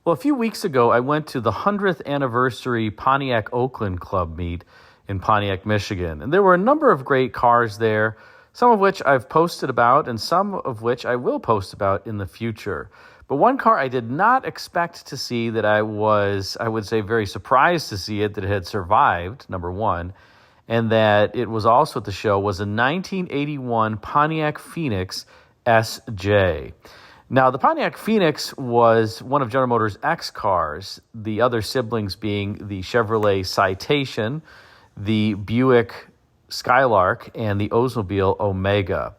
Well, a few weeks ago, I went to the 100th anniversary Pontiac Oakland Club meet in Pontiac, Michigan. And there were a number of great cars there, some of which I've posted about and some of which I will post about in the future. But one car I did not expect to see that I would say, very surprised to see it, that it had survived, number one, and that it was also at the show, was a 1981 Pontiac Phoenix SJ. Now, the Pontiac Phoenix was one of General Motors' X cars, the other siblings being the Chevrolet Citation, the Buick Skylark, and the Oldsmobile Omega.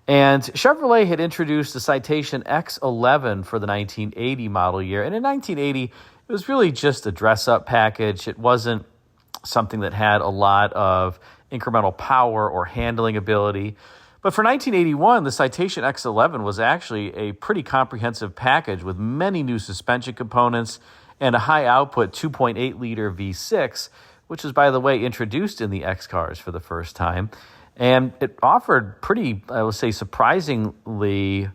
And Chevrolet had introduced the Citation X11 for the 1980 model year. And in 1980, it was really just a dress-up package. It wasn't something that had a lot of incremental power or handling ability. But for 1981, the Citation X11 was actually a pretty comprehensive package with many new suspension components and a high-output 2.8-liter V6, which was, by the way, introduced in the X cars for the first time. And it offered pretty, I would say, surprisingly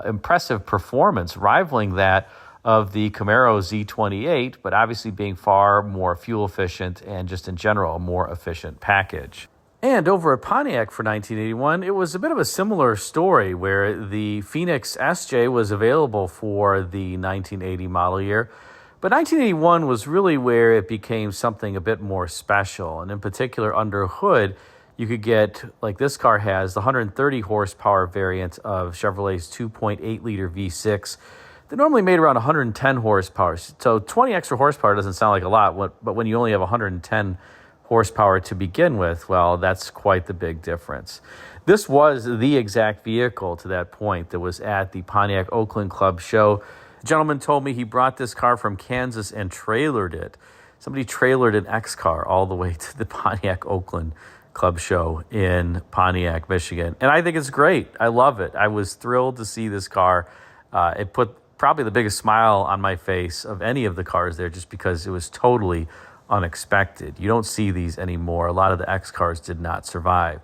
impressive performance, rivaling that of the Camaro Z28, but obviously being far more fuel efficient and just in general a more efficient package. And over at Pontiac for 1981, it was a bit of a similar story where the Phoenix SJ was available for the 1980 model year. But 1981 was really where it became something a bit more special. And in particular, under hood, you could get, like this car has, the 130 horsepower variant of Chevrolet's 2.8-liter V6 that normally made around 110 horsepower. So 20 extra horsepower doesn't sound like a lot, but when you only have 110 horsepower to begin with, well, that's quite the big difference. This was the exact vehicle to that point that was at the Pontiac Oakland Club show. The gentleman told me he brought this car from Kansas and trailered it. Somebody trailered an X car all the way to the Pontiac Oakland Club show in Pontiac, Michigan. And I think it's great. I love it. I was thrilled to see this car. It put probably the biggest smile on my face of any of the cars there just because it was totally unexpected. You don't see these anymore. A lot of the X cars did not survive.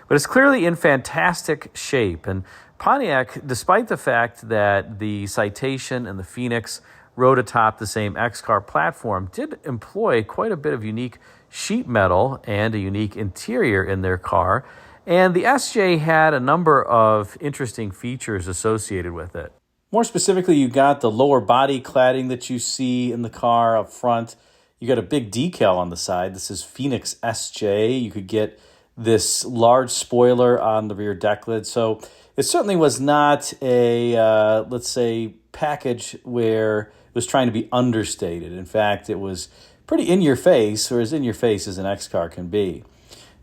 But it's clearly in fantastic shape. And Pontiac, despite the fact that the Citation and the Phoenix rode atop the same X car platform, did employ quite a bit of unique sheet metal and a unique interior in their car. And the SJ had a number of interesting features associated with it. More specifically, you got the lower body cladding that you see in the car up front. You got a big decal on the side. This is Phoenix SJ. You could get this large spoiler on the rear deck lid. So it certainly was not a, let's say, package where it was trying to be understated. In fact, it was pretty in your face, or as in your face as an X car can be.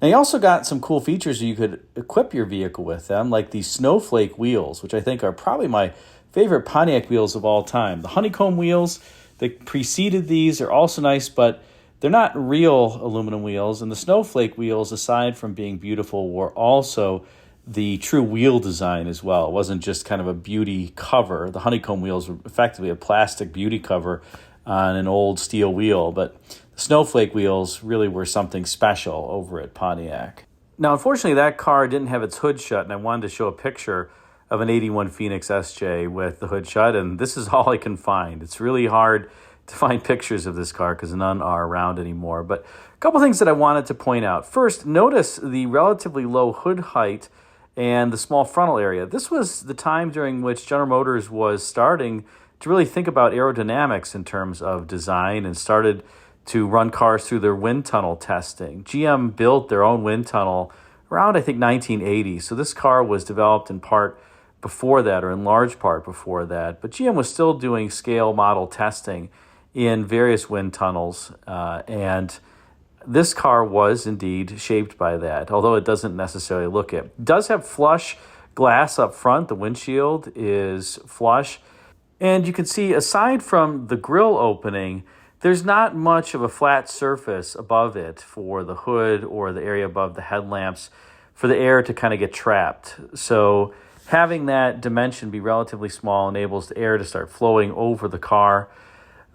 Now, you also got some cool features you could equip your vehicle with them, like these snowflake wheels, which I think are probably my favorite Pontiac wheels of all time. The honeycomb wheels that preceded these are also nice, but they're not real aluminum wheels. And the snowflake wheels, aside from being beautiful, were also the true wheel design as well. It wasn't just kind of a beauty cover. The honeycomb wheels were effectively a plastic beauty cover on an old steel wheel, but the snowflake wheels really were something special over at Pontiac. Now, unfortunately, that car didn't have its hood shut, and I wanted to show a picture of an 81 Phoenix SJ with the hood shut, and this is all I can find. It's really hard to find pictures of this car because none are around anymore. But a couple things that I wanted to point out. First, notice the relatively low hood height and the small frontal area. This was the time during which General Motors was starting to really think about aerodynamics in terms of design and started to run cars through their wind tunnel testing. GM built their own wind tunnel around, I think, 1980. So this car was developed in part before that, or in large part before that. But GM was still doing scale model testing in various wind tunnels, and this car was indeed shaped by that, although it doesn't necessarily look it. It does have flush glass up front. The windshield is flush. And you can see, aside from the grille opening, there's not much of a flat surface above it for the hood or the area above the headlamps for the air to kind of get trapped. So having that dimension be relatively small enables the air to start flowing over the car.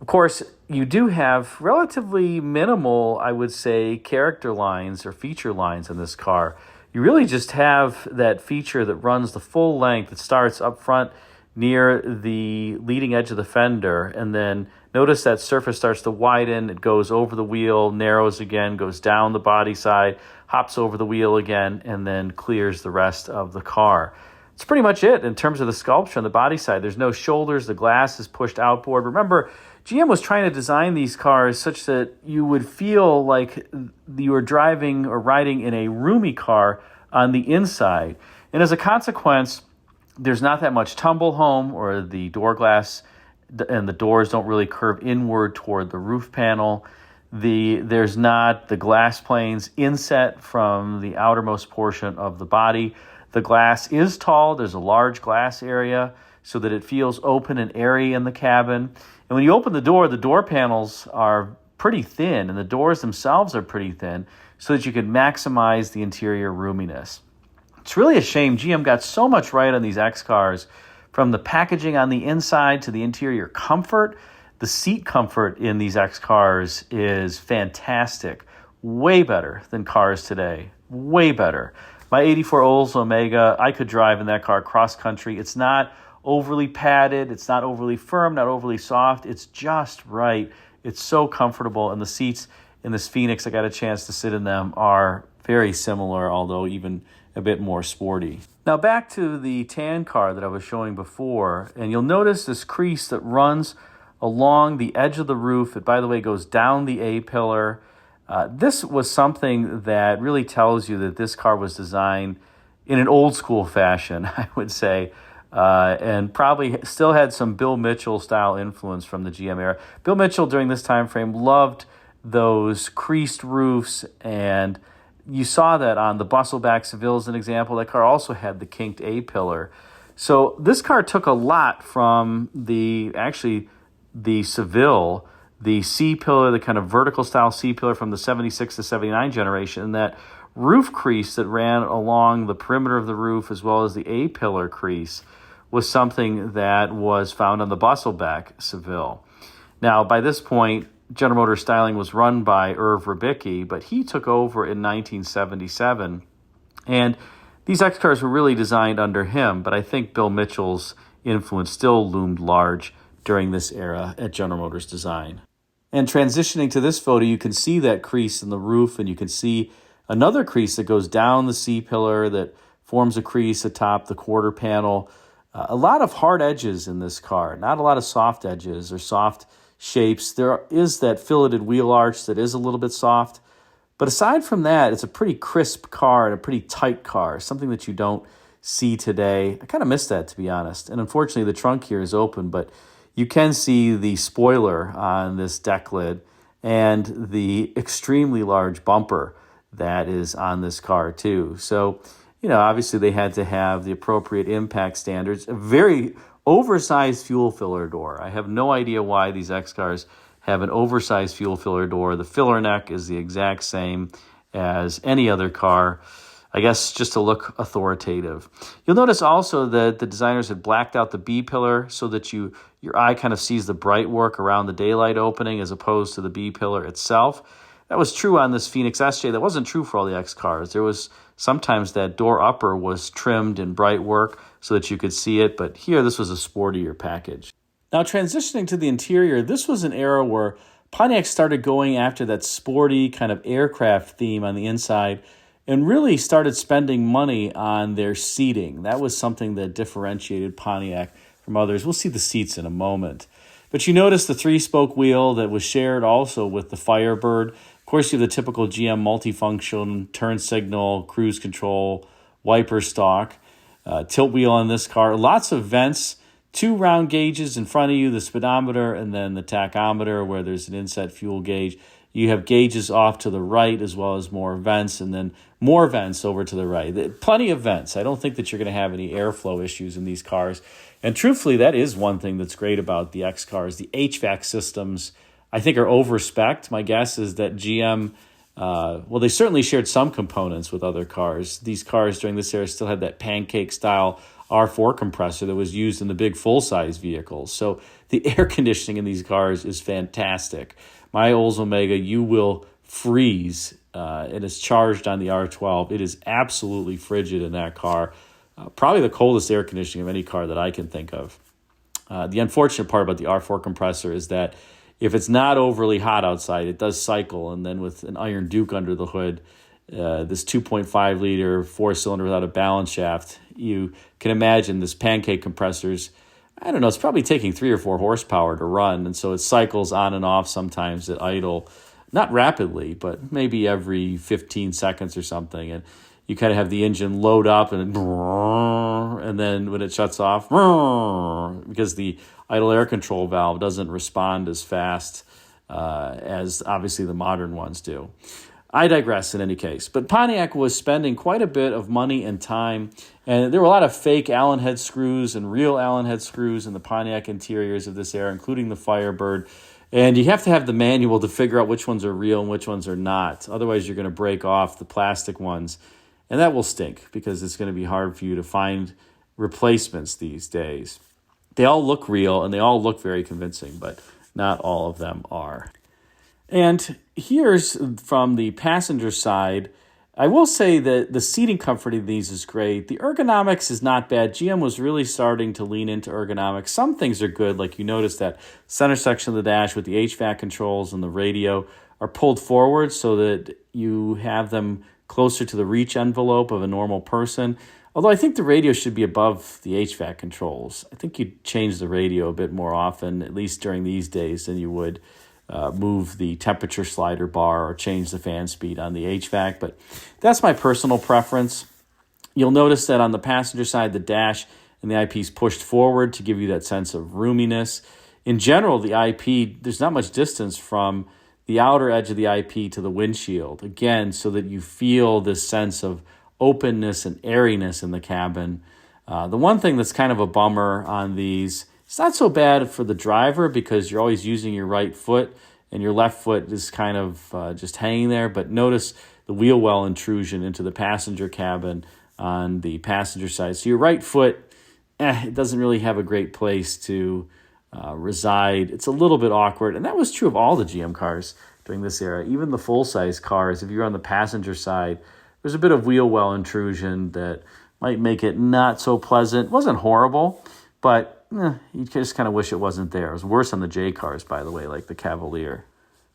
Of course, you do have relatively minimal, I would say, character lines or feature lines in this car. You really just have that feature that runs the full length. It starts up front near the leading edge of the fender, and then notice that surface starts to widen. It goes over the wheel, narrows again, goes down the body side, hops over the wheel again, and then clears the rest of the car. It's pretty much it in terms of the sculpture on the body side. There's no shoulders. The glass is pushed outboard. Remember, GM was trying to design these cars such that you would feel like you were driving or riding in a roomy car on the inside. And as a consequence, there's not that much tumble home, or the door glass and the doors don't really curve inward toward the roof panel. There's not the glass planes inset from the outermost portion of the body. The glass is tall. There's a large glass area so that it feels open and airy in the cabin. And when you open the door panels are pretty thin, and the doors themselves are pretty thin, so that you can maximize the interior roominess. It's really a shame GM got so much right on these X cars, from the packaging on the inside to the interior comfort. The seat comfort in these X cars is fantastic. Way better than cars today. Way better. My 84 Olds Omega, I could drive in that car cross country. It's not overly padded. It's not overly firm, not overly soft. It's just right. It's so comfortable. And the seats in this Phoenix, I got a chance to sit in them, are very similar, although even a bit more sporty. Now back to the tan car that I was showing before, and you'll notice this crease that runs along the edge of the roof. It, by the way, goes down the A-pillar. This was something that really tells you that this car was designed in an old school fashion, I would say, and probably still had some Bill Mitchell style influence from the GM era. Bill Mitchell during this time frame loved those creased roofs, and you saw that on the Bustleback Seville as an example. That car also had the kinked A-pillar. So this car took a lot from the Seville, the C-pillar, the kind of vertical style C-pillar from the 76 to 79 generation, and that roof crease that ran along the perimeter of the roof, as well as the A-pillar crease, was something that was found on the Bustleback Seville. Now, by this point, General Motors styling was run by Irv Rabicki, but he took over in 1977, and these X cars were really designed under him, but I think Bill Mitchell's influence still loomed large during this era at General Motors design. And transitioning to this photo, you can see that crease in the roof, and you can see another crease that goes down the C-pillar that forms a crease atop the quarter panel. A lot of hard edges in this car, not a lot of soft edges or soft shapes. There is that filleted wheel arch that is a little bit soft. But aside from that, it's a pretty crisp car and a pretty tight car, something that you don't see today. I kind of miss that, to be honest. And unfortunately, the trunk here is open, but you can see the spoiler on this deck lid and the extremely large bumper that is on this car too. So, obviously they had to have the appropriate impact standards. A very oversized fuel filler door. I have no idea why these X cars have an oversized fuel filler door. The filler neck is the exact same as any other car, I guess just to look authoritative. You'll notice also that the designers had blacked out the B-pillar so that your eye kind of sees the bright work around the daylight opening as opposed to the B-pillar itself. That was true on this Phoenix SJ. That wasn't true for all the X cars. There was sometimes that door upper was trimmed in bright work so that you could see it, but here this was a sportier package. Now transitioning to the interior, this was an era where Pontiac started going after that sporty kind of aircraft theme on the inside and really started spending money on their seating. That was something that differentiated Pontiac from others. We'll see the seats in a moment. But you notice the 3-spoke wheel that was shared also with the Firebird. Of course, you have the typical GM multifunction, turn signal, cruise control, wiper stalk, tilt wheel on this car. Lots of vents, 2 round gauges in front of you, the speedometer and then the tachometer where there's an inset fuel gauge. You have gauges off to the right as well as more vents, and then more vents over to the right. Plenty of vents. I don't think that you're going to have any airflow issues in these cars. And truthfully, that is one thing that's great about the X cars. The HVAC systems, I think, are over-spec'd. My guess is that GM, they certainly shared some components with other cars. These cars during this era still had that pancake-style R4 compressor that was used in the big full-size vehicles. So the air conditioning in these cars is fantastic. My Olds Omega, you will freeze. It is charged on the R12. It is absolutely frigid in that car. Probably the coldest air conditioning of any car that I can think of. The unfortunate part about the R4 compressor is that if it's not overly hot outside, it does cycle. And then with an Iron Duke under the hood, this 2.5 liter 4-cylinder without a balance shaft, you can imagine this pancake compressor's, I don't know, it's probably taking 3 or 4 horsepower to run. And so it cycles on and off sometimes at idle, not rapidly, but maybe every 15 seconds or something. And you kind of have the engine load up and then when it shuts off, because the idle air control valve doesn't respond as fast as obviously the modern ones do. I digress in any case. But Pontiac was spending quite a bit of money and time, and there were a lot of fake Allen head screws and real Allen head screws in the Pontiac interiors of this era, including the Firebird. And you have to have the manual to figure out which ones are real and which ones are not. Otherwise, you're going to break off the plastic ones, and that will stink because it's going to be hard for you to find replacements these days. They all look real, and they all look very convincing, but not all of them are. And here's from the passenger side. I will say that the seating comfort of these is great. The ergonomics is not bad. GM was really starting to lean into ergonomics. Some things are good, like you notice that center section of the dash with the HVAC controls and the radio are pulled forward so that you have them closer to the reach envelope of a normal person. Although I think the radio should be above the HVAC controls. I think you'd change the radio a bit more often, at least during these days, than you would move the temperature slider bar or change the fan speed on the HVAC. But that's my personal preference. You'll notice that on the passenger side, the dash and the IP is pushed forward to give you that sense of roominess. In general, the IP, there's not much distance from the outer edge of the IP to the windshield. Again, so that you feel this sense of openness and airiness in the cabin. The one thing that's kind of a bummer on these, it's not so bad for the driver because you're always using your right foot and your left foot is kind of just hanging there. But notice the wheel well intrusion into the passenger cabin on the passenger side. So your right foot, it doesn't really have a great place to reside. It's a little bit awkward. And that was true of all the GM cars during this era. Even the full-size cars, if you're on the passenger side, there's a bit of wheel well intrusion that might make it not so pleasant. It wasn't horrible, but you just kind of wish it wasn't there. It was worse on the J cars, by the way, like the Cavalier.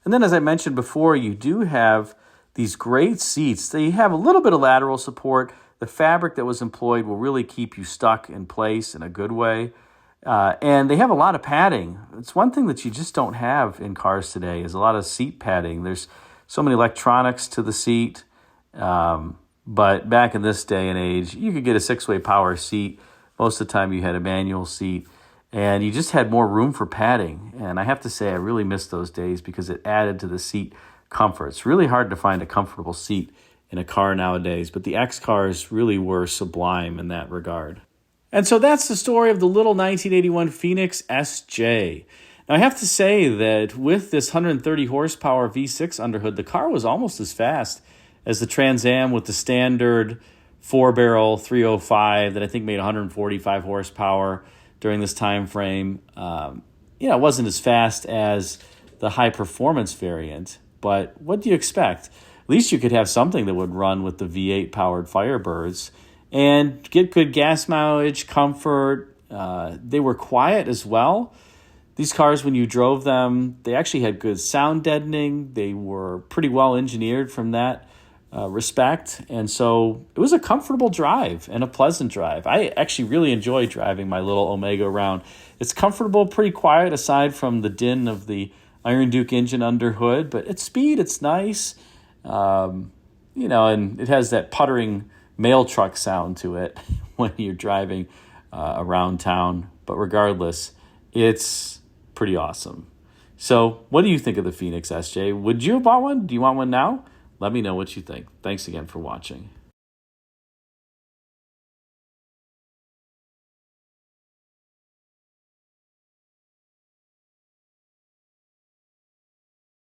And then, as I mentioned before, you do have these great seats. They have a little bit of lateral support. The fabric that was employed will really keep you stuck in place in a good way. And they have a lot of padding. It's one thing that you just don't have in cars today is a lot of seat padding. There's so many electronics to the seat. But back in this day and age, you could get a 6-way power seat. Most of the time you had a manual seat, and you just had more room for padding. And I have to say I really miss those days because it added to the seat comfort. It's really hard to find a comfortable seat in a car nowadays, but the X cars really were sublime in that regard. And so that's the story of the little 1981 Phoenix SJ. Now I have to say that with this 130 horsepower V6 underhood, the car was almost as fast as the Trans Am with the standard 4-barrel 305 that I think made 145 horsepower during this time frame. It wasn't as fast as the high-performance variant, but what do you expect? At least you could have something that would run with the V8-powered Firebirds and get good gas mileage, comfort. They were quiet as well. These cars, when you drove them, they actually had good sound deadening. They were pretty well engineered from that respect. And so it was a comfortable drive and a pleasant drive. I actually really enjoy driving my little Omega around. It's comfortable, pretty quiet aside from the din of the Iron Duke engine under hood, but at speed, it's nice. And it has that puttering mail truck sound to it when you're driving around town. But regardless, it's pretty awesome. So what do you think of the Phoenix SJ? Would you have bought one? Do you want one now? Let me know what you think. Thanks again for watching.